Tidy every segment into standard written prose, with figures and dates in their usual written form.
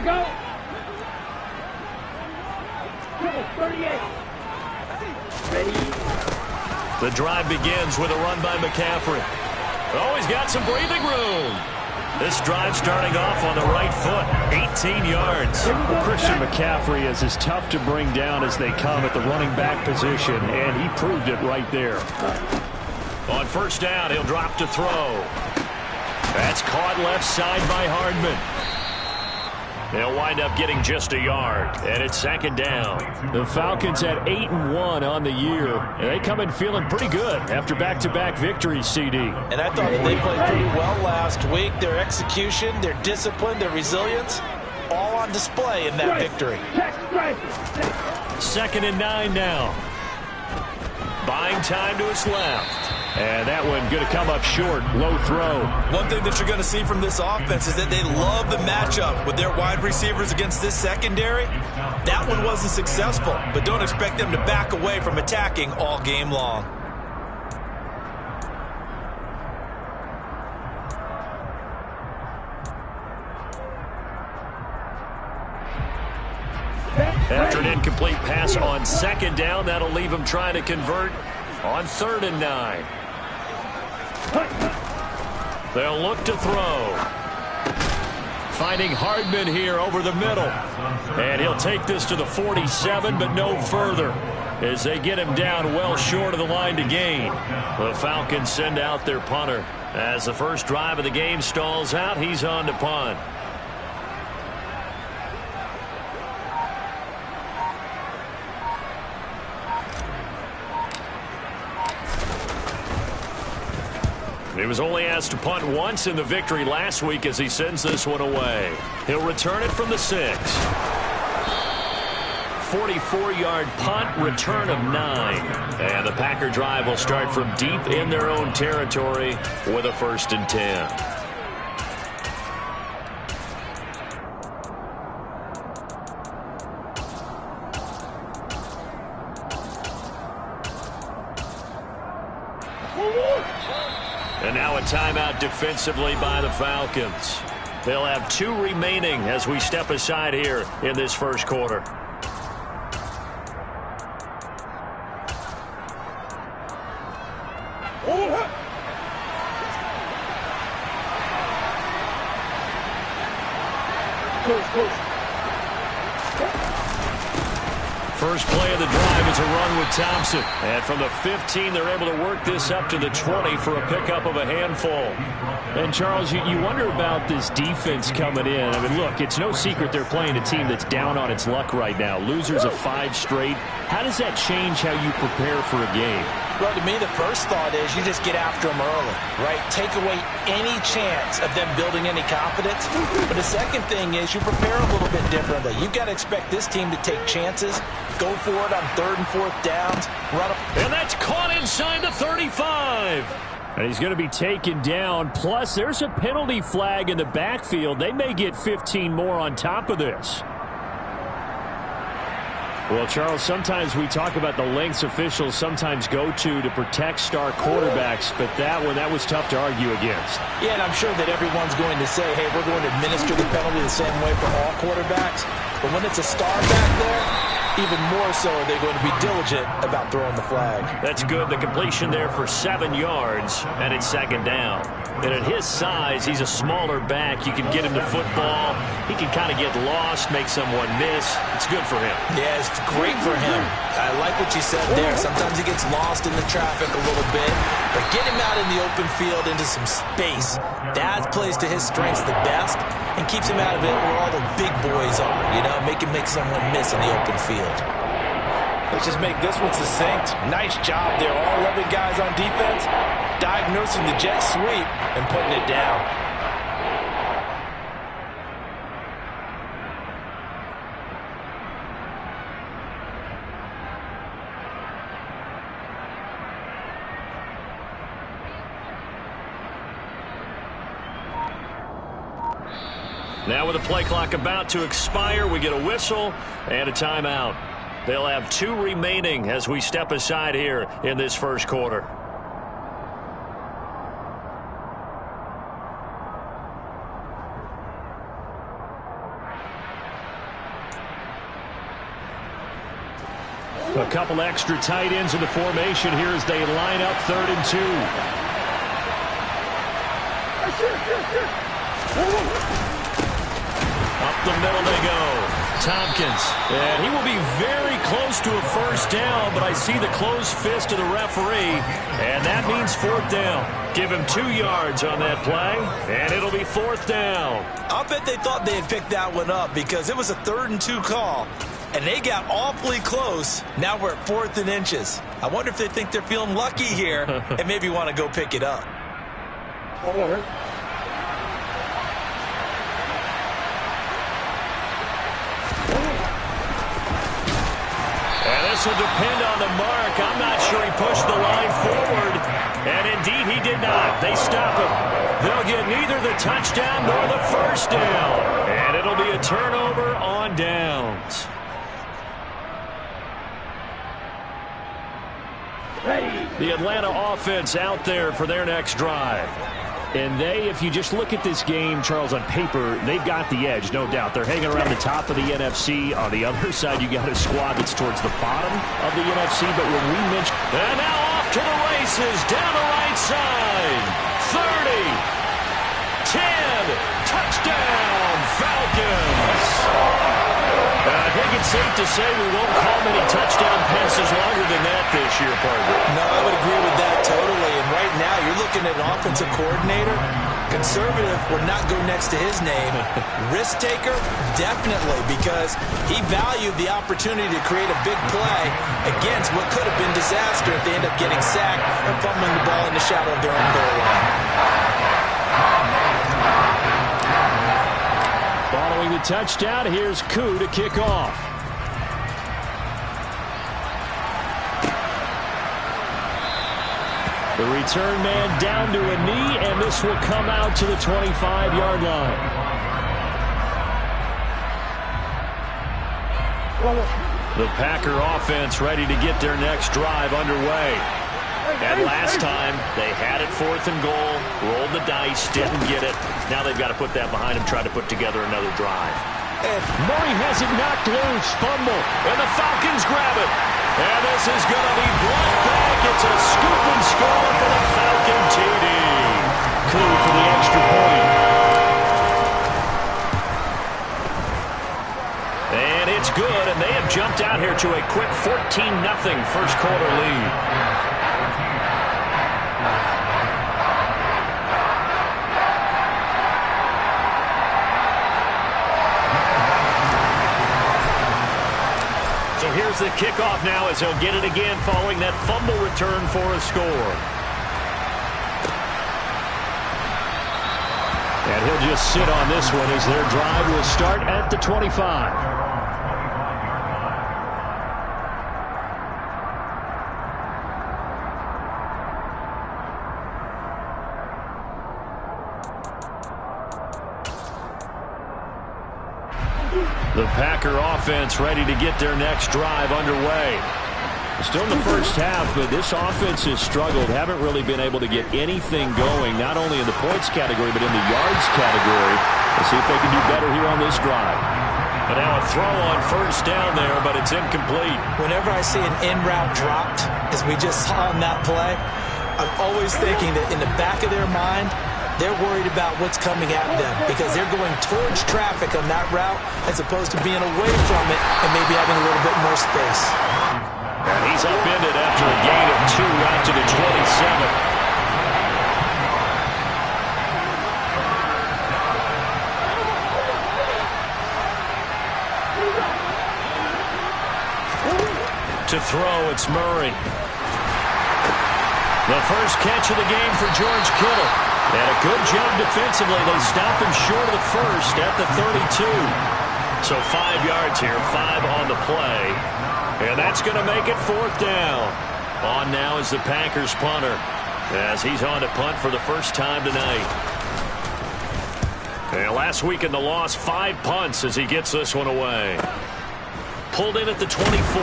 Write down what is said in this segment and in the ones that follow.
go. 38. Ready. The drive begins with a run by McCaffrey. Oh, he's got some breathing room. This drive starting off on the right foot, 18 yards. Christian McCaffrey is as tough to bring down as they come at the running back position, and he proved it right there. On first down, he'll drop to throw. That's caught left side by Hardman. They'll wind up getting just a yard, and it's second down. The Falcons at 8-1 on the year, and they come in feeling pretty good after back-to-back victories, CD. And I thought that they played pretty well last week. Their execution, their discipline, their resilience, all on display in that victory. 2nd and 9 now. Buying time to his left. And that one going to come up short. Low throw. One thing that you're going to see from this offense is that they love the matchup with their wide receivers against this secondary. That one wasn't successful, but don't expect them to back away from attacking all game long. After an incomplete pass on 2nd down, that'll leave him trying to convert on 3rd and 9. They'll look to throw. Finding Hardman here over the middle. And he'll take this to the 47, but no further, as they get him down well short of the line to gain. The Falcons send out their punter. As the first drive of the game stalls out, he's on to punt. He was only asked to punt once in the victory last week as he sends this one away. He'll return it from the 6. 44-yard punt, return of 9. And the Packer drive will start from deep in their own territory with a 1st and 10. And now a timeout defensively by the Falcons. They'll have 2 remaining as we step aside here in this first quarter. First play of the drive is a run with Thompson. And from the 15, they're able to work this up to the 20 for a pickup of a handful. And, Charles, you wonder about this defense coming in. I mean, look, it's no secret they're playing a team that's down on its luck right now. Losers of 5 straight. How does that change how you prepare for a game? Well, to me, the first thought is you just get after them early, right? Take away any chance of them building any confidence. But the second thing is you prepare a little bit differently. You've got to expect this team to take chances, go for it on 3rd and 4th downs, run up. And that's caught inside the 35. And he's going to be taken down. Plus, there's a penalty flag in the backfield. They may get 15 more on top of this. Well, Charles, sometimes we talk about the lengths officials sometimes go to protect star quarterbacks, but that was tough to argue against. Yeah, and I'm sure that everyone's going to say, hey, we're going to administer the penalty the same way for all quarterbacks. But when it's a star back there, even more so are they going to be diligent about throwing the flag. That's good. The completion there for 7 yards, and it's 2nd down. And at his size, he's a smaller back. You can get him to football. He can kind of get lost, make someone miss. It's good for him. Yeah, it's great for him. I like what you said there. Sometimes he gets lost in the traffic a little bit. But get him out in the open field into some space. That plays to his strengths the best and keeps him out of it where all the big boys are. You know, make someone miss in the open field. Let's just make this one succinct. Nice job there. All 11 guys on defense diagnosing the jet sweep and putting it down. Now with the play clock about to expire, we get a whistle and a timeout. They'll have 2 remaining as we step aside here in this first quarter. A couple extra tight ends in the formation here as they line up 3rd and 2. Up the middle they go. Tompkins. And he will be very close to a first down, but I see the closed fist of the referee, and that means 4th down. Give him 2 yards on that play, and it'll be 4th down. I'll bet they thought they had picked that one up because it was a 3rd and 2 call, and they got awfully close. Now we're at 4th and inches. I wonder if they think they're feeling lucky here and maybe want to go pick it up. This will depend on the mark. I'm not sure he pushed the line forward. And indeed, he did not. They stop him. They'll get neither the touchdown nor the first down. And it'll be a turnover on downs. Ready. The Atlanta offense out there for their next drive. And they, if you just look at this game, Charles, on paper, they've got the edge, no doubt. They're hanging around the top of the NFC. On the other side, you got a squad that's towards the bottom of the NFC. But when we mentioned... And now off to the races, down the right side. 30, 10, touchdown, Falcons. I think it's safe to say we won't call many touchdown passes longer than that this year, partner. No, I would agree with that totally. And right now, you're looking at an offensive coordinator. Conservative would not go next to his name. Risk taker, definitely, because he valued the opportunity to create a big play against what could have been disaster if they end up getting sacked and fumbling the ball in the shadow of their own goal line. Following the touchdown, here's Koo to kick off. The return man down to a knee, and this will come out to the 25-yard line. The Packer offense ready to get their next drive underway. And last time, they had it 4th and goal, rolled the dice, didn't get it. Now they've got to put that behind them, try to put together another drive. And Murray has it knocked loose, fumble, and the Falcons grab it. And this is going to be brought back. It's a scoop and score for the Falcon TD. Cool for the extra point. And it's good, and they have jumped out here to a quick 14-0 first quarter lead. Here's the kickoff now as he'll get it again following that fumble return for a score. And he'll just sit on this one as their drive will start at the 25. The Packer offense ready to get their next drive underway. Still in the first half, but this offense has struggled. Haven't really been able to get anything going, not only in the points category, but in the yards category. Let's see if they can do better here on this drive. But now a throw on first down there, but it's incomplete. Whenever I see an in-route dropped, as we just saw in that play, I'm always thinking that in the back of their mind, they're worried about what's coming at them because they're going towards traffic on that route as opposed to being away from it and maybe having a little bit more space. And he's upended after a gain of 2 out to the 27. To throw, it's Murray. The first catch of the game for George Kittle. And a good job defensively. They stop him short of the first at the 32. So 5 yards here, 5 on the play. And that's going to make it 4th down. On now is the Packers punter as he's on to punt for the first time tonight. And last week in the loss, 5 punts as he gets this one away. Pulled in at the 24.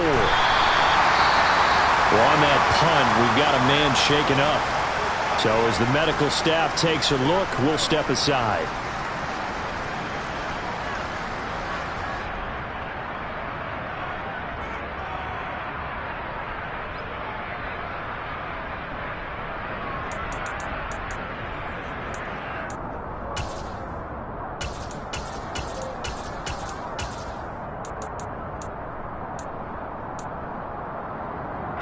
Well, on that punt, we've got a man shaken up. So as the medical staff takes a look, we'll step aside.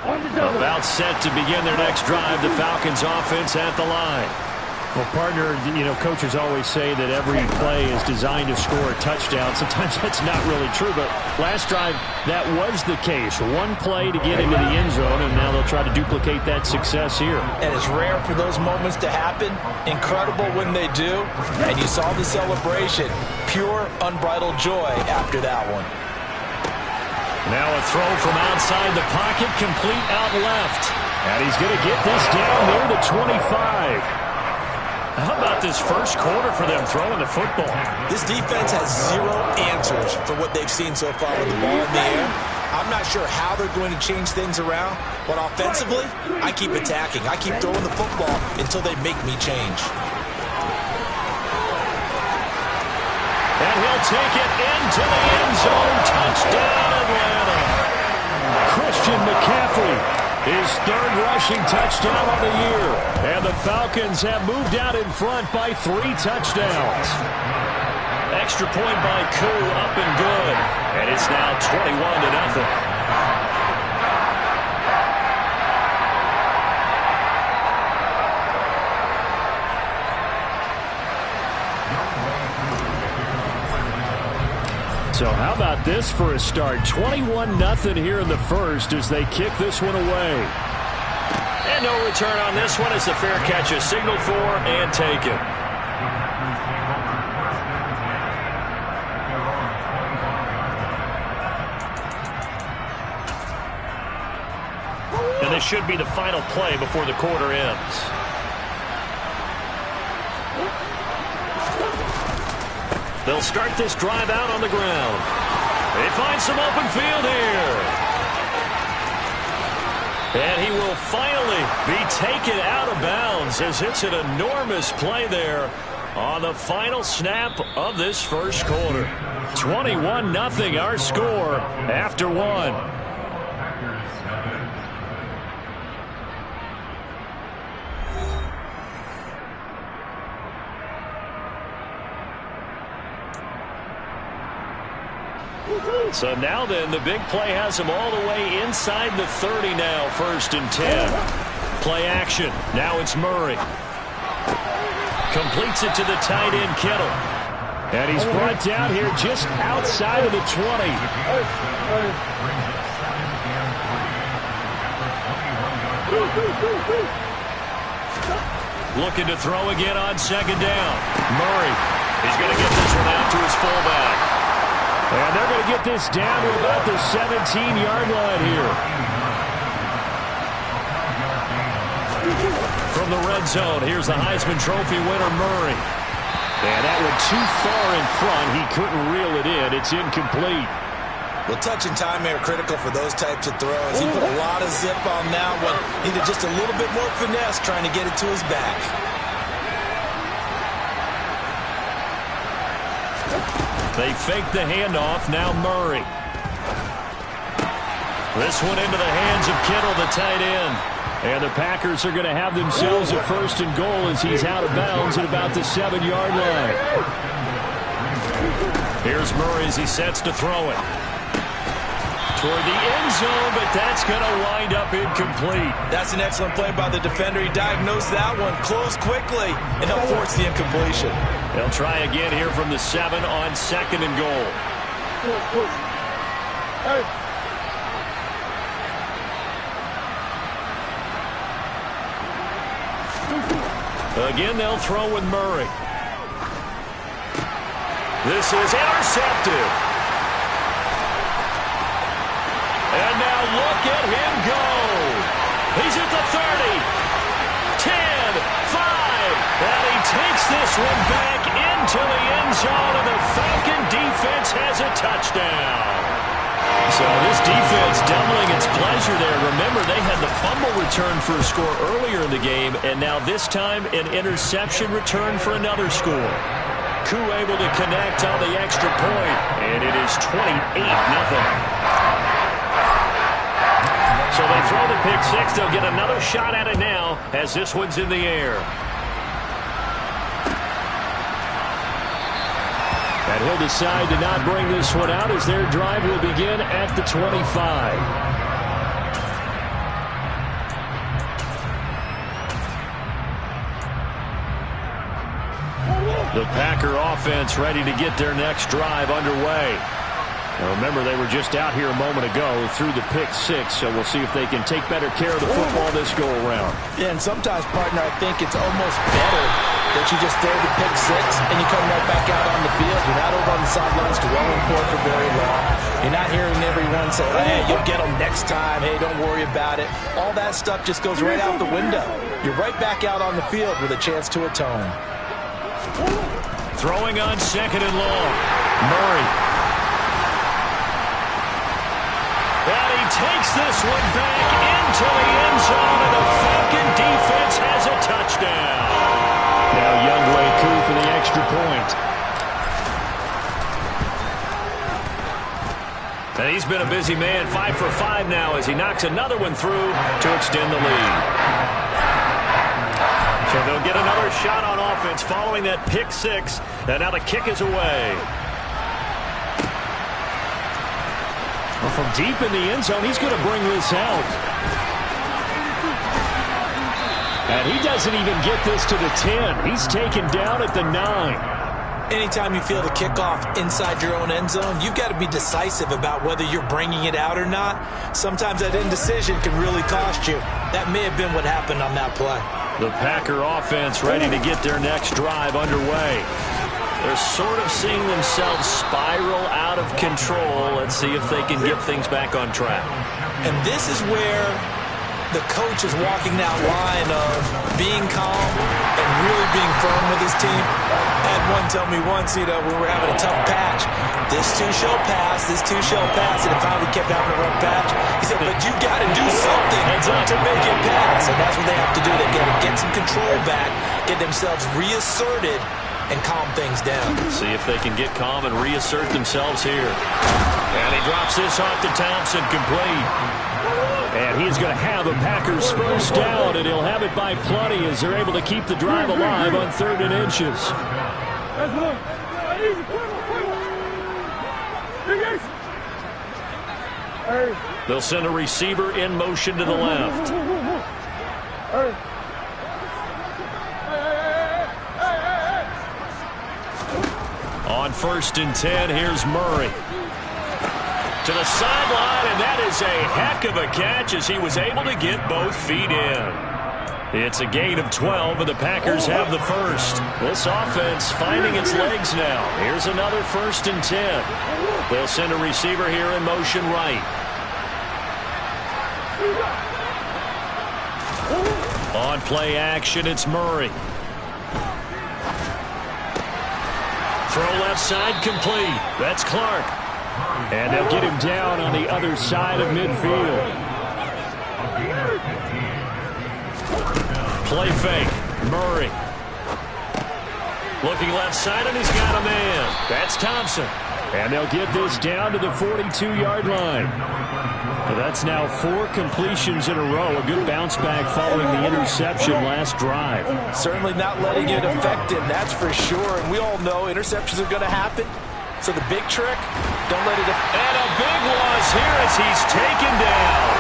On the double. About set to begin their next drive. The Falcons offense at the line. Well, partner, coaches always say that every play is designed to score a touchdown. Sometimes that's not really true, but last drive, that was the case. One play to get into the end zone, and now they'll try to duplicate that success here. And it's rare for those moments to happen. Incredible when they do. And you saw the celebration. Pure, unbridled joy after that one. Now a throw from outside the pocket, complete out left. And he's going to get this down near the 25. How about this first quarter for them throwing the football? This defense has zero answers for what they've seen so far with the ball in the air. I'm not sure how they're going to change things around, but offensively, I keep attacking. I keep throwing the football until they make me change. And he'll take it into the end zone. Touchdown, Atlanta. Christian McCaffrey, his third rushing touchdown of the year. And the Falcons have moved out in front by 3 touchdowns. Extra point by Koo, up and good. And it's now 21-0. So how about this for a start? 21-0 here in the first as they kick this one away. And no return on this one. It's a fair catch, a signal for, and taken. And this should be the final play before the quarter ends. They'll start this drive out on the ground. They find some open field here. And he will finally be taken out of bounds as it's an enormous play there on the final snap of this first quarter. 21-0 our score after 1. So now then, the big play has him all the way inside the 30 now, 1st and 10. Play action. Now it's Murray. Completes it to the tight end, Kittle. And he's brought down here just outside of the 20. Looking to throw again on 2nd down. Murray. He's going to get this one out to his fullback. And they're going to get this down to about the 17-yard line here. From the red zone, here's the Heisman Trophy winner, Murray. And that one too far in front. He couldn't reel it in. It's incomplete. Well, touch and time are critical for those types of throws. He put a lot of zip on that one. Needed just a little bit more finesse trying to get it to his back. They fake the handoff. Now Murray. This one into the hands of Kittle, the tight end. And the Packers are going to have themselves a 1st and goal as he's out of bounds at about the 7-yard line. Here's Murray as he sets to throw it. Toward the end zone, but that's going to wind up incomplete. That's an excellent play by the defender. He diagnosed that one, closed quickly, and helped force the incompletion. They'll try again here from the 7 on 2nd and goal. Again, they'll throw with Murray. This is intercepted. And now look at him go. He's at the 30, 10, 5, and he takes this one back into the end zone, and the Falcon defense has a touchdown. So this defense doubling its pleasure there. Remember, they had the fumble return for a score earlier in the game, and now this time an interception return for another score. Koo able to connect on the extra point, and it is 28-0. So they throw the pick six. They'll get another shot at it now as this one's in the air. And he'll decide to not bring this one out as their drive will begin at the 25. The Packer offense ready to get their next drive underway. Now remember, they were just out here a moment ago through the pick six, so we'll see if they can take better care of the football this go-around. Yeah, and sometimes, partner, I think it's almost better that you just throw the pick six and you come right back out on the field. You're not over on the sidelines dwelling for very long. You're not hearing everyone say, hey, you'll get them next time. Hey, don't worry about it. All that stuff just goes right out the window. You're right back out on the field with a chance to atone. Throwing on second and long. Murray. And he takes this one back into the end zone, and the Falcon defense has a touchdown. Now Youngway coup for the extra point. And he's been a busy man, 5 for 5 now as he knocks another one through to extend the lead. So they'll get another shot on offense following that pick six. And now the kick is away. Well, from deep in the end zone, he's going to bring this out. And he doesn't even get this to the 10. He's taken down at the 9. Anytime you feel the kickoff inside your own end zone, you've got to be decisive about whether you're bringing it out or not. Sometimes that indecision can really cost you. That may have been what happened on that play. The Packer offense ready to get their next drive underway. They're sort of seeing themselves spiral out of control. Let's see if they can get things back on track. And this is where the coach is walking that line of being calm and really being firm with his team. I had one tell me once, we were having a tough patch. This too shall pass, this too shall pass, and it finally kept having a rough patch. He said, but you got to do something to make it pass, and that's what they have to do. They got to get some control back, get themselves reasserted, and calm things down. See if they can get calm and reassert themselves here. And he drops this off to Thompson, complete. And he's going to have the Packers first down, and he'll have it by plenty as they're able to keep the drive alive on 3rd and inches. They'll send a receiver in motion to the left. On 1st and 10, here's Murray. To the sideline, and that is a heck of a catch as he was able to get both feet in. It's a gain of 12, and the Packers have the first. This offense finding its legs now. Here's another 1st and 10. They'll send a receiver here in motion right. On play action, it's Murray. Throw left side complete. That's Clark. And they'll get him down on the other side of midfield. Play fake. Murray. Looking left side, and he's got a man. That's Thompson. And they'll get this down to the 42-yard line. Well, that's now 4 completions in a row. A good bounce back following the interception last drive. Certainly not letting it affect him, that's for sure. And we all know interceptions are going to happen. So the big trick, don't let it affect. And a big loss here as he's taken down.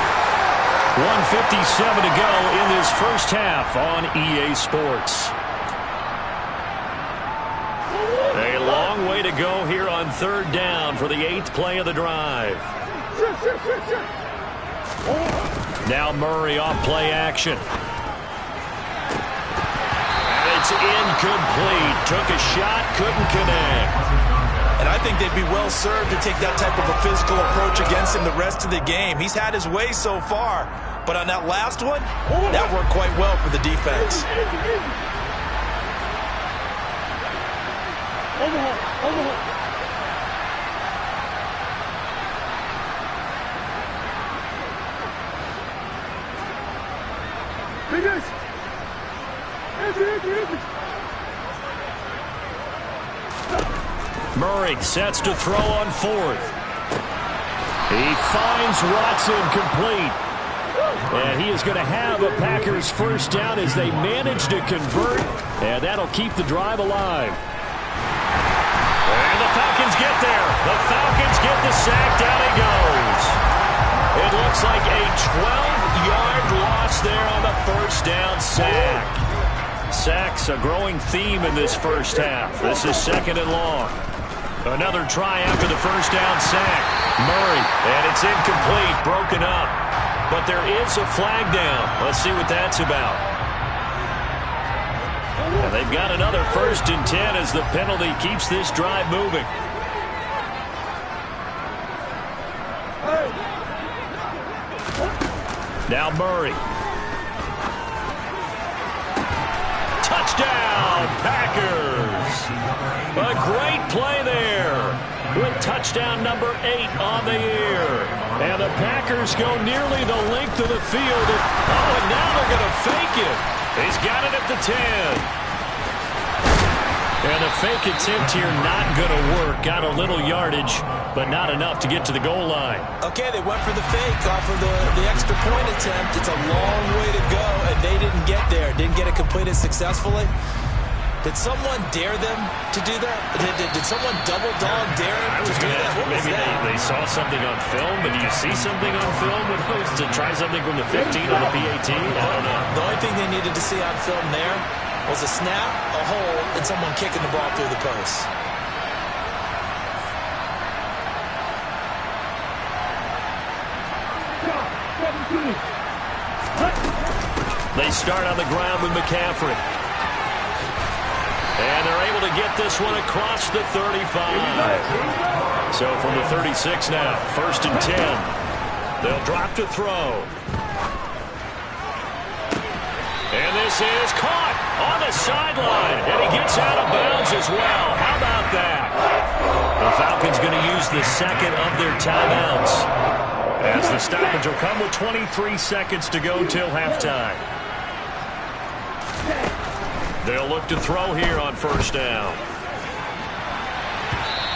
1:57 to go in this first half on EA Sports. A long way to go here on 3rd down for the 8th play of the drive. Now Murray off play action. And it's incomplete. Took a shot, couldn't connect. And I think they'd be well served to take that type of a physical approach against him the rest of the game. He's had his way so far, but on that last one, that worked quite well for the defense. Murray sets to throw on 4th. He finds Watson complete. And he is going to have a Packers first down as they manage to convert. And that'll keep the drive alive. And the Falcons get there. The Falcons get the sack. Down he goes. It looks like a 12-yard loss there on the first down sack. Sacks a growing theme in this first half. This is 2nd and long. Another try after the first down sack. Murray, and it's incomplete, broken up. But there is a flag down. Let's see what that's about. And they've got another 1st and 10 as the penalty keeps this drive moving. Now Murray. Touchdown, Packers. A great play there with touchdown number 8 on the year. And the Packers go nearly the length of the field. And now they're going to fake it. He's got it at the 10. And the fake attempt here not going to work. Got a little yardage, but not enough to get to the goal line. Okay, they went for the fake off of the extra point attempt. It's a long way to go, and they didn't get there. Didn't get it completed successfully. Did someone dare them to do that? Did someone double dog dare them to do that? What was maybe that? they saw something on film, but do you see something on film with those to try something from the 15 on the PAT? I don't know. The only thing they needed to see on film there was a snap, a hole, and someone kicking the ball through the post. They start on the ground with McCaffrey. And they're able to get this one across the 35. So from the 36 now, 1st and 10. They'll drop to throw. And this is caught on the sideline. And he gets out of bounds as well. How about that? The Falcons going to use the 2nd of their timeouts, as the stoppage will come with 23 seconds to go till halftime. They'll look to throw here on 1st down.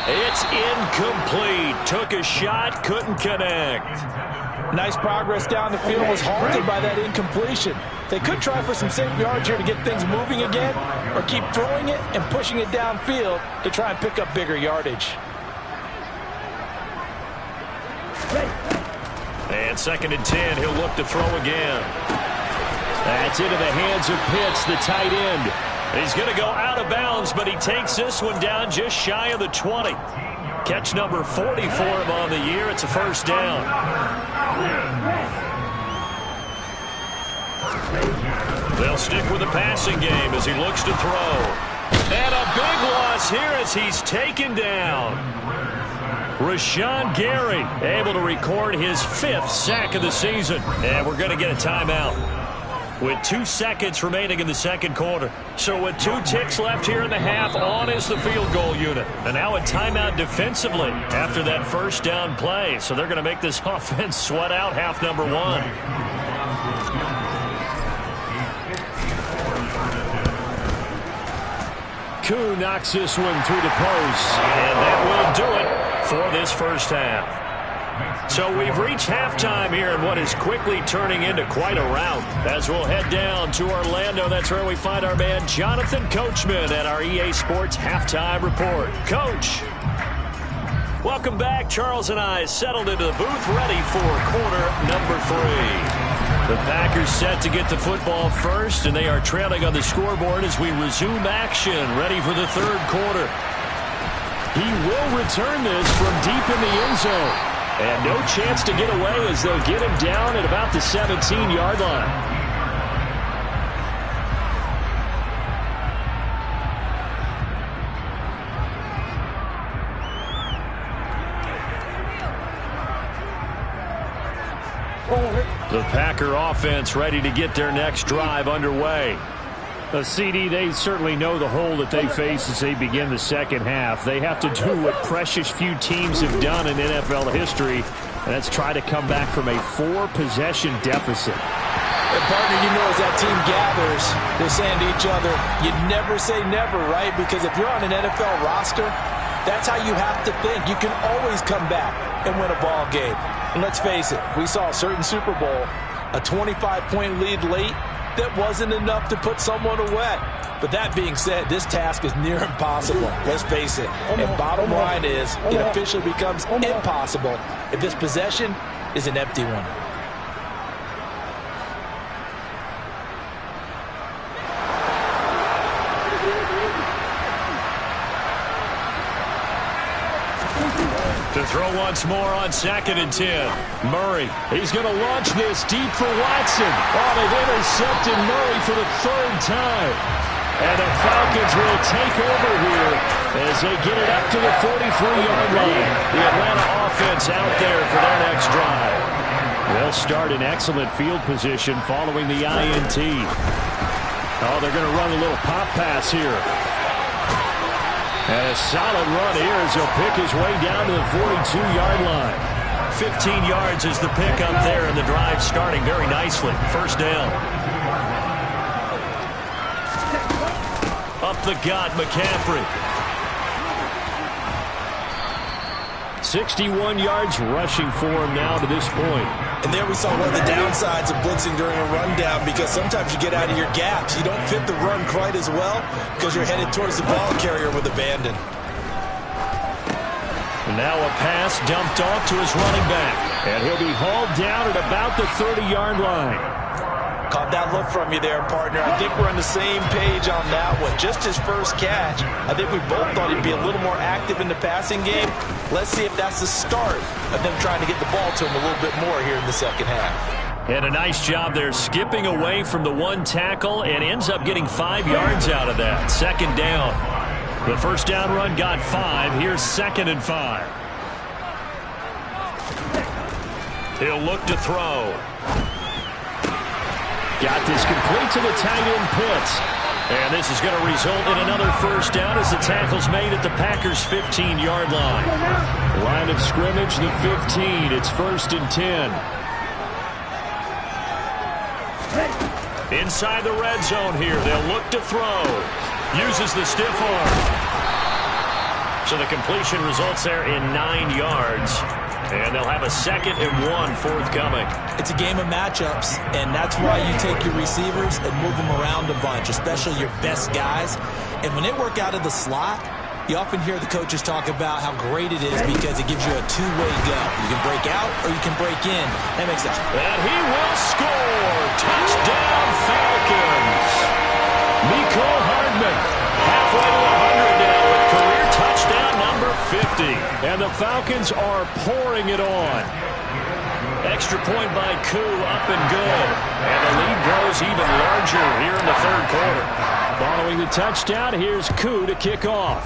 It's incomplete. Took a shot, couldn't connect. Nice progress down the field, was halted by that incompletion. They could try for some safe yards here to get things moving again, or keep throwing it and pushing it downfield to try and pick up bigger yardage. And 2nd and 10, he'll look to throw again. That's into the hands of Pitts, the tight end. He's going to go out of bounds, but he takes this one down just shy of the 20. Catch number 40 for him on the year. It's a 1st down. They'll stick with the passing game as he looks to throw. And a big loss here as he's taken down. Rashawn Gary able to record his 5th sack of the season. And we're going to get a timeout with 2 seconds remaining in the 2nd quarter. So with 2 ticks left here in the half, on is the field goal unit. And now a timeout defensively after that 1st down play. So they're going to make this offense sweat out half number 1. Koo knocks this one through the post, and that will do it for this 1st half. So we've reached halftime here in what is quickly turning into quite a rout. As we'll head down to Orlando, that's where we find our man Jonathan Coachman at our EA Sports Halftime Report. Coach, welcome back. Charles and I settled into the booth, ready for quarter number 3. The Packers set to get the football first, and they are trailing on the scoreboard as we resume action, ready for the 3rd quarter. He will return this from deep in the end zone. And no chance to get away as they'll get him down at about the 17-yard line. The Packer offense ready to get their next drive underway. CD, they certainly know the hole that they face as they begin the 2nd half. They have to do what precious few teams have done in NFL history, and that's try to come back from a 4-possession deficit. And partner, you know, as that team gathers, they're saying to each other, you never say never, right? Because if you're on an NFL roster, that's how you have to think. You can always come back and win a ball game. And let's face it, we saw a certain Super Bowl, a 25-point lead late, that wasn't enough to put someone away. But that being said, this task is near impossible. Let's face it. And bottom line is, it officially becomes impossible if this possession is an empty one. To throw once more on 2nd and 10. Murray, he's going to launch this deep for Watson. Oh, they've intercepted Murray for the 3rd time. And the Falcons will take over here as they get it up to the 43-yard line. The Atlanta offense out there for their next drive. They'll start in excellent field position following the INT. Oh, they're going to run a little pop pass here. And a solid run here as he'll pick his way down to the 42-yard line. 15 yards is the pickup there, and the drive starting very nicely. 1st down. Up the gut, McCaffrey. 61 yards rushing for him now to this point. And there we saw one of the downsides of blitzing during a rundown, because sometimes you get out of your gaps. You don't fit the run quite as well because you're headed towards the ball carrier with abandon. And now a pass dumped off to his running back. And he'll be hauled down at about the 30-yard line. Caught that look from you there, partner. I think we're on the same page on that one. Just his first catch. I think we both thought he'd be a little more active in the passing game. Let's see if that's the start of them trying to get the ball to him a little bit more here in the 2nd half. And a nice job there skipping away from the 1 tackle and ends up getting 5 yards out of that. 2nd down. The 1st down run got 5. Here's 2nd and 5. He'll look to throw. Got this complete to the tight end Pitts. And this is going to result in another 1st down as the tackle's made at the Packers' 15-yard line. Line of scrimmage, the 15. It's 1st and 10. Inside the red zone here. They'll look to throw. Uses the stiff arm. So the completion results there in 9 yards. And they'll have a 2nd and 1 forthcoming. It's a game of matchups, and that's why you take your receivers and move them around a bunch, especially your best guys. And when they work out of the slot, you often hear the coaches talk about how great it is because it gives you a two-way go. You can break out or you can break in. That makes sense. And he will score. Touchdown, Falcons. Nico Hardman halfway to 100 now with career touchdown number 50. And the Falcons are pouring it on. Extra point by Koo, up and good. And the lead grows even larger here in the 3rd quarter. Following the touchdown, here's Koo to kick off.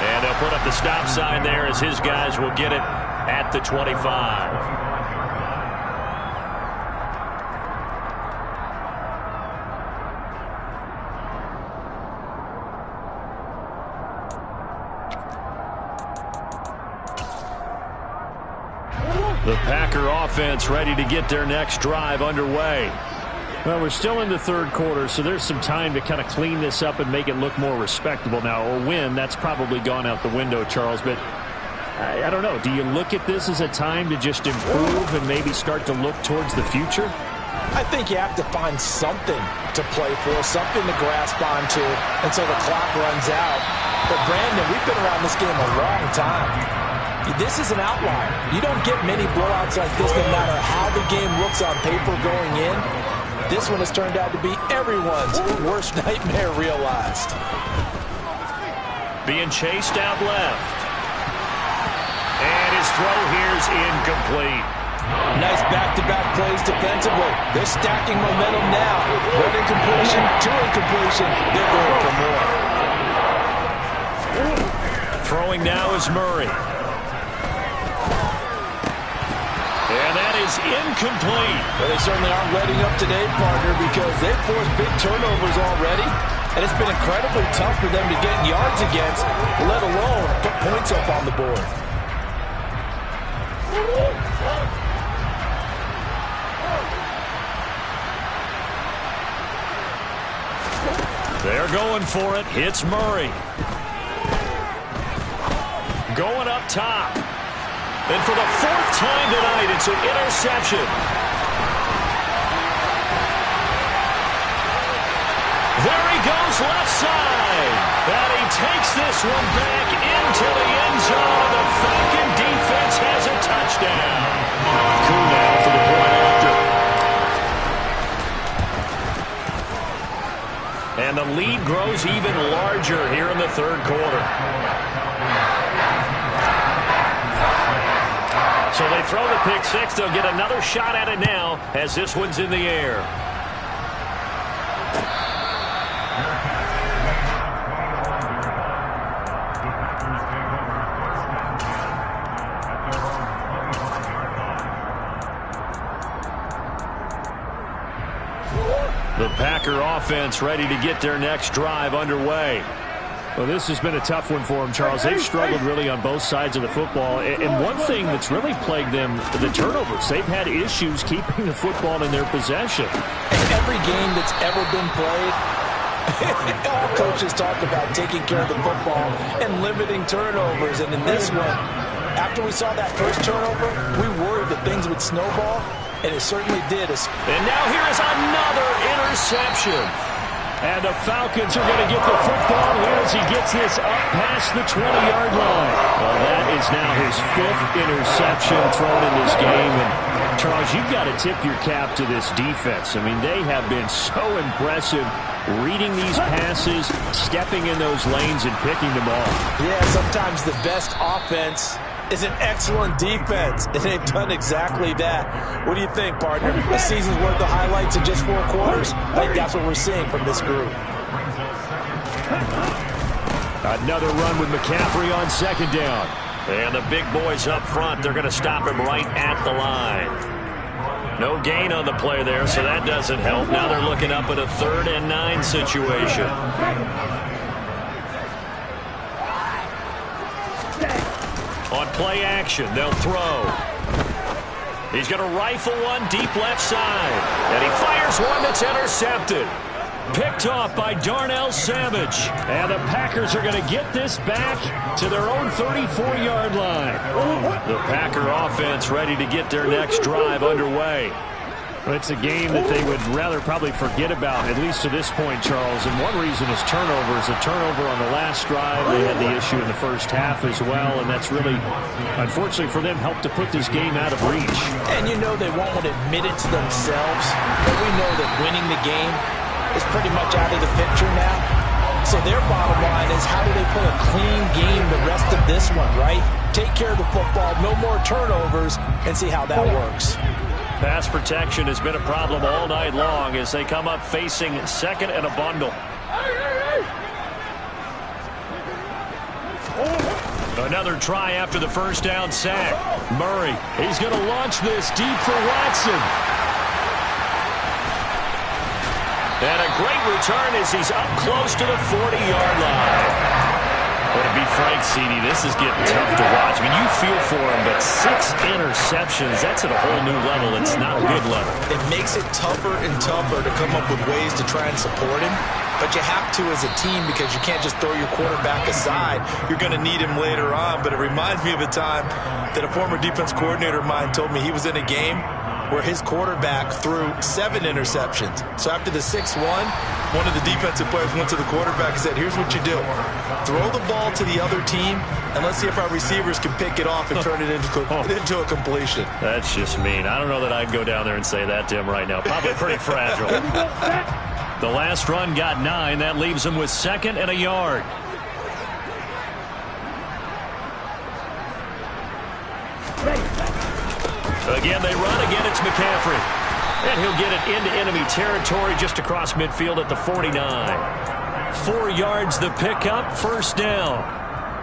And they'll put up the stop sign there as his guys will get it at the 25. The Packer offense ready to get their next drive underway. Well, we're still in the 3rd quarter, so there's some time to kind of clean this up and make it look more respectable. Now, a win, that's probably gone out the window, Charles, but I don't know. Do you look at this as a time to just improve and maybe start to look towards the future? I think you have to find something to play for, something to grasp onto until the clock runs out. But, Brandon, we've been around this game a long time. This is an outlier. You don't get many blowouts like this no matter how the game looks on paper going in. This one has turned out to be everyone's worst nightmare realized. Being chased out left. And his throw here is incomplete. Nice back-to-back plays defensively. They're stacking momentum now. One incompletion, 2 incompletion. They're going for more. Throwing now is Murray. And that is incomplete. Well, they certainly aren't letting up today, partner, because they've forced big turnovers already. And it's been incredibly tough for them to get yards against, let alone put points up on the board. They're going for it. Hits Murray. Going up top. And for the 4th time tonight, it's an interception. There he goes left side. And he takes this one back into the end zone. The Falcon defense has a touchdown. Cool now for the point after. And the lead grows even larger here in the third quarter. So they throw the pick six. They'll get another shot at it now as this one's in the air. The Packer offense ready to get their next drive underway. Well, this has been a tough one for them, Charles. They've struggled really on both sides of the football. And one thing that's really plagued them, the turnovers. They've had issues keeping the football in their possession. In every game that's ever been played, all coaches talk about taking care of the football and limiting turnovers. And in this one, after we saw that first turnover, we worried that things would snowball, and it certainly did. And now here is another interception. And the Falcons are going to get the football here as he gets this up past the 20-yard line. Well, that is now his fifth interception thrown in this game. And, Charles, you've got to tip your cap to this defense. I mean, they have been so impressive reading these passes, stepping in those lanes, and picking them off. Yeah, sometimes the best offense is an excellent defense, and they've done exactly that. What do you think, partner? A season's worth of highlights in just 4 quarters? I think that's what we're seeing from this group. Another run with McCaffrey on second down. And the big boys up front, they're going to stop him right at the line. No gain on the play there, so that doesn't help. Now they're looking up at a 3rd and 9 situation. On play action, they'll throw. He's going to rifle one deep left side. And he fires one that's intercepted. Picked off by Darnell Savage. And the Packers are going to get this back to their own 34-yard line. The Packer offense ready to get their next drive underway. Well, it's a game that they would rather probably forget about, at least to this point, Charles. And one reason is turnovers. A turnover on the last drive. They had the issue in the first half as well, and that's really, unfortunately for them, helped to put this game out of reach. And you know they won't admit it to themselves, but we know that winning the game is pretty much out of the picture now. So their bottom line is, how do they play a clean game the rest of this one, right? Take care of the football, no more turnovers, and see how that works. Pass protection has been a problem all night long as they come up facing second and a bundle. Another try after the first down sack. Murray, he's going to launch this deep for Watson. And a great return as he's up close to the 40-yard line. But to be frank, CD, this is getting tough to watch. I mean, you feel for him, but 6 interceptions, that's at a whole new level. It's not a good level. It makes it tougher and tougher to come up with ways to try and support him. But you have to as a team because you can't just throw your quarterback aside. You're going to need him later on. But it reminds me of a time that a former defense coordinator of mine told me he was in a game where his quarterback threw 7 interceptions. So after the 6-1, one of the defensive players went to the quarterback and said, here's what you do. Throw the ball to the other team, and let's see if our receivers can pick it off and turn it into a completion. That's just mean. I don't know that I'd go down there and say that to him right now. Probably pretty fragile. The last run got 9. That leaves him with 2nd and a yard. Again, they run. Again, it's McCaffrey. And he'll get it into enemy territory just across midfield at the 49. 4 yards the pickup, first down.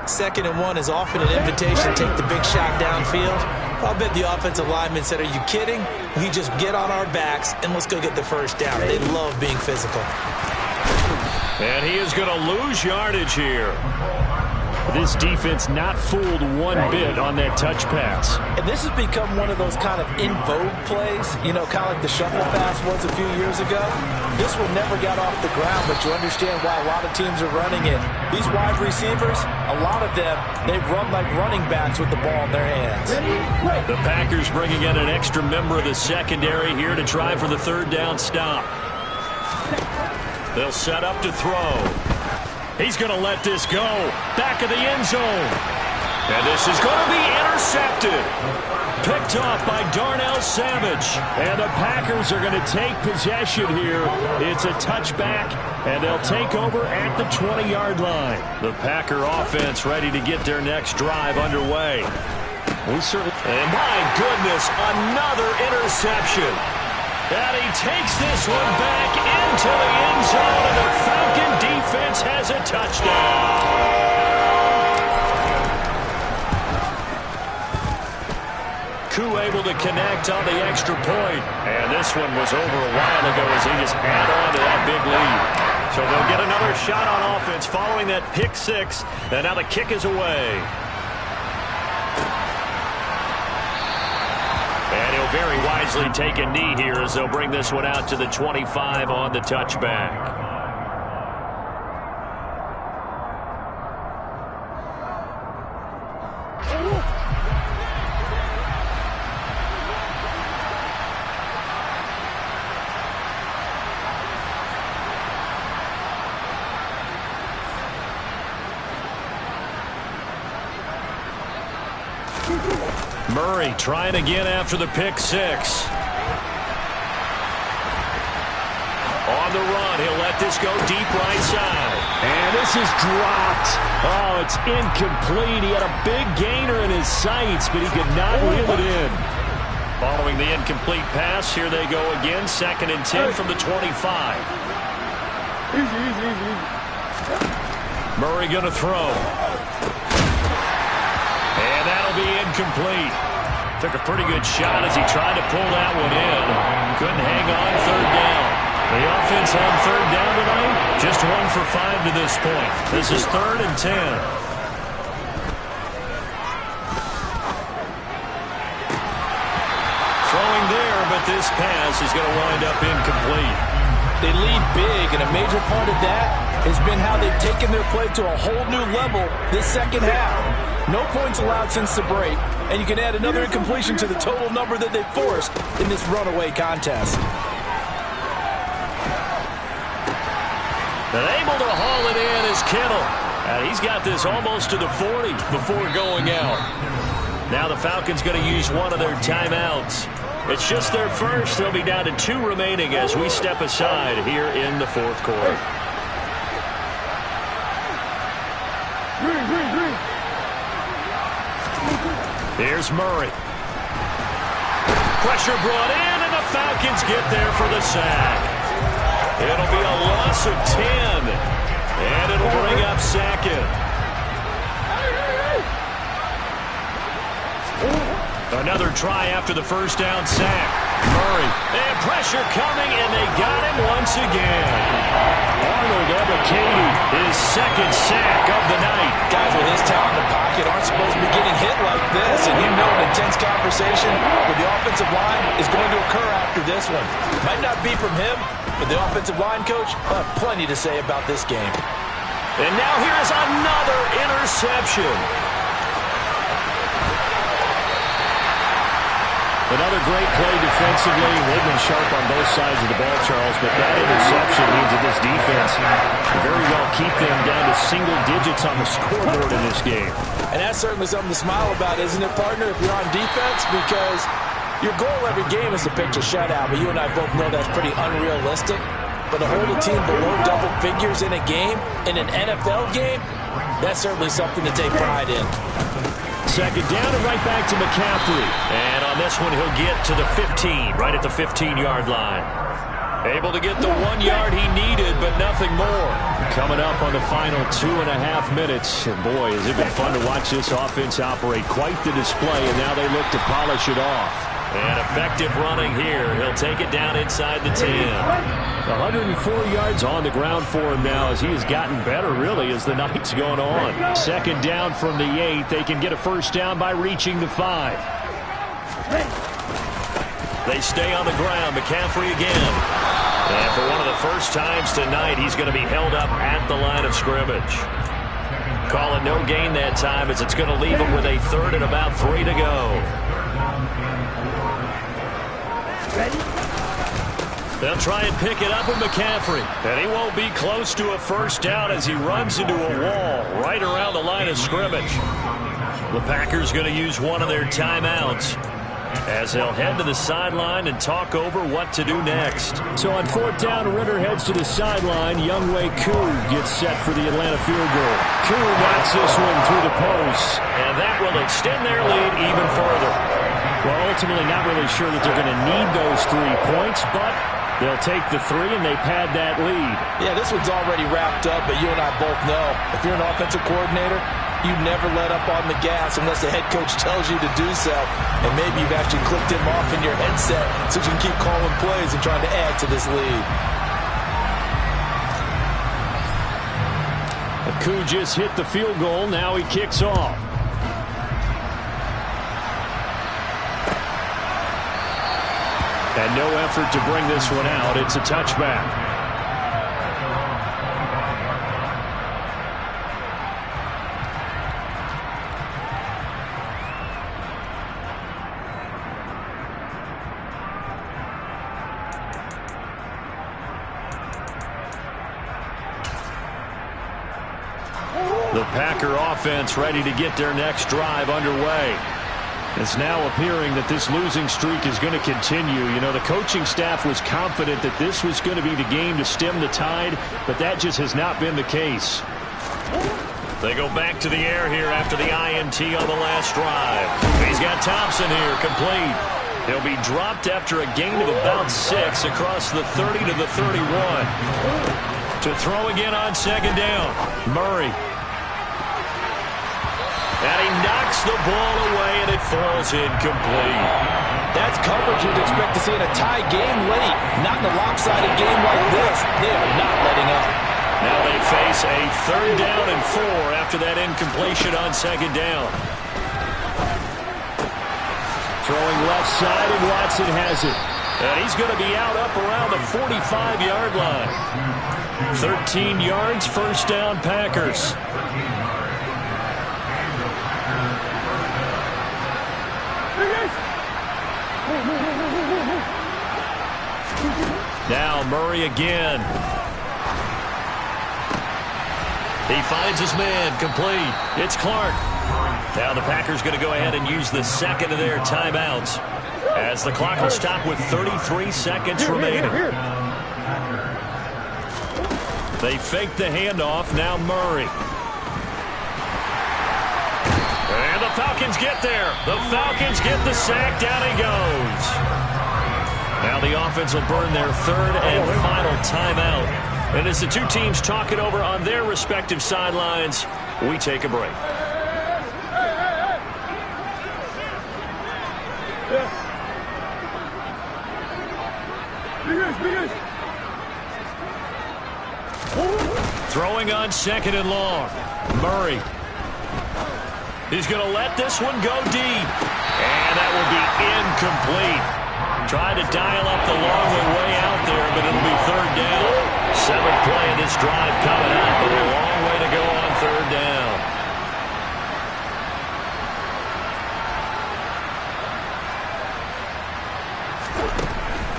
2nd and 1 is often an invitation to take the big shot downfield. I'll bet the offensive lineman said, are you kidding? We just get on our backs and let's go get the first down. They love being physical. And he is going to lose yardage here. This defense not fooled one bit on that touch pass. And this has become one of those kind of in vogue plays, you know, kind of like the shuffle pass was a few years ago. This one never got off the ground, but you understand why a lot of teams are running it. These wide receivers, a lot of them, they run like running backs with the ball in their hands. The Packers bringing in an extra member of the secondary here to try for the 3rd down stop. They'll set up to throw. He's going to let this go. Back of the end zone. And this is going to be intercepted. picked off by Darnell Savage. And the Packers are going to take possession here. It's a touchback, and they'll take over at the 20-yard line. The Packer offense ready to get their next drive underway. And my goodness, another interception. And he takes this one back into the end zone, and the Falcon defense has a touchdown. Koo able to connect on the extra point. And this one was over a while ago as he just add on to that big lead. So they'll get another shot on offense following that pick six. And now the kick is away. And he'll very wisely take a knee here as they'll bring this one out to the 25 on the touchback. Murray trying again after the pick six. On the run, he'll let this go deep right side. And this is dropped. Oh, it's incomplete. He had a big gainer in his sights, but he could not reel it in. Following the incomplete pass, here they go again. 2nd and 10 from the 25. Murray going to throw. And that'll be incomplete. Took a pretty good shot as he tried to pull that one in. Couldn't hang on 3rd down. The offense on 3rd down tonight, just 1 for 5 to this point. This is 3rd and 10. Throwing there, but this pass is going to wind up incomplete. They lead big, and a major part of that has been how they've taken their play to a whole new level this second half. No points allowed since the break, and you can add another incompletion to the total number that they've forced in this runaway contest. And able to haul it in is Kittle. And he's got this almost to the 40 before going out. Now the Falcons going to use one of their timeouts. It's just their first. They'll be down to 2 remaining as we step aside here in the 4th quarter. Here's Murray. Pressure brought in, and the Falcons get there for the sack. It'll be a loss of 10, and it'll bring up 2nd. Another try after the first down sack. Murray. And pressure coming, and they got him once again. Arnold Ebiketie, his 2nd sack of the night. Guys with his talent in the pocket aren't supposed to be getting hit like this, and you know an intense conversation with the offensive line is going to occur after this one. Might not be from him, but the offensive line coach will have plenty to say about this game. And now here's another interception. Another great play defensively. They've been sharp on both sides of the ball, Charles, but that interception means that this defense can very well keep them down to single digits on the scoreboard in this game. And that's certainly something to smile about, isn't it, partner, if you're on defense? Because your goal every game is to pitch a shutout, but you and I both know that's pretty unrealistic. But to hold a team below double figures in a game, in an NFL game, that's certainly something to take pride in. 2nd down and right back to McCaffrey. And on this one, he'll get to the 15, right at the 15-yard line. Able to get the 1 yard he needed, but nothing more. Coming up on the final 2.5 minutes. And boy, has it been fun to watch this offense operate. Quite the display, and now they look to polish it off. And effective running here. He'll take it down inside the 10. 104 yards on the ground for him now as he has gotten better, really, as the night's going on. 2nd down from the 8. They can get a first down by reaching the 5. They stay on the ground. McCaffrey again. And for one of the first times tonight, he's going to be held up at the line of scrimmage. Call it no gain that time as it's going to leave him with a 3rd and about 3 to go. They'll try and pick it up with McCaffrey. And he won't be close to a first down as he runs into a wall right around the line of scrimmage. The Packers going to use one of their timeouts. as they'll head to the sideline and talk over what to do next. So on 4th down, Ritter heads to the sideline. Younghoe Koo gets set for the Atlanta field goal. Koo knocks this one through the post. And that will extend their lead even further. Well, ultimately not really sure that they're going to need those 3 points, but they'll take the 3 and they pad that lead. Yeah, this one's already wrapped up, but you and I both know if you're an offensive coordinator, you never let up on the gas unless the head coach tells you to do so. And maybe you've actually clicked him off in your headset so you can keep calling plays and trying to add to this lead. Koo just hit the field goal. Now he kicks off. And no effort to bring this one out. It's a touchback. The Packer offense ready to get their next drive underway. It's now appearing that this losing streak is going to continue. You know, the coaching staff was confident that this was going to be the game to stem the tide, but that just has not been the case. They go back to the air here after the INT on the last drive. He's got Thompson here, complete. He'll be dropped after a gain of about 6 across the 30 to the 31. To throw again on 2nd down, Murray. And he knocks the ball away, and it falls incomplete. That's coverage you'd expect to see in a tie game late. Not in a lopsided game like this. They are not letting up. Now they face a 3rd down and 4 after that incompletion on 2nd down. Throwing left side, and Watson has it. And he's going to be out up around the 45-yard line. 13 yards, 1st down, Packers. Now Murray again. He finds his man, complete. It's Clark. Now the Packers going to go ahead and use the 2nd of their timeouts as the clock will stop with 33 seconds remaining. They fake the handoff. Now Murray. And the Falcons get there. The Falcons get the sack. Down he goes. Now the offense will burn their 3rd and final timeout. And as the 2 teams talk it over on their respective sidelines, we take a break. Throwing on 2nd and long. Murray. He's going to let this one go deep. And that will be incomplete. Tried to dial up the long way out there, but it'll be 3rd down. 7th play of this drive coming up, but a long way to go on 3rd down.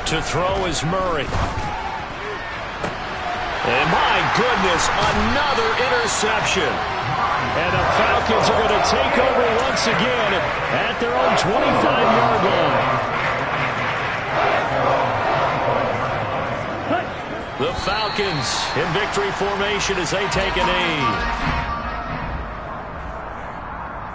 To throw is Murray. And my goodness, another interception. And the Falcons are going to take over once again at their own 25-yard line. The Falcons in victory formation as they take a knee.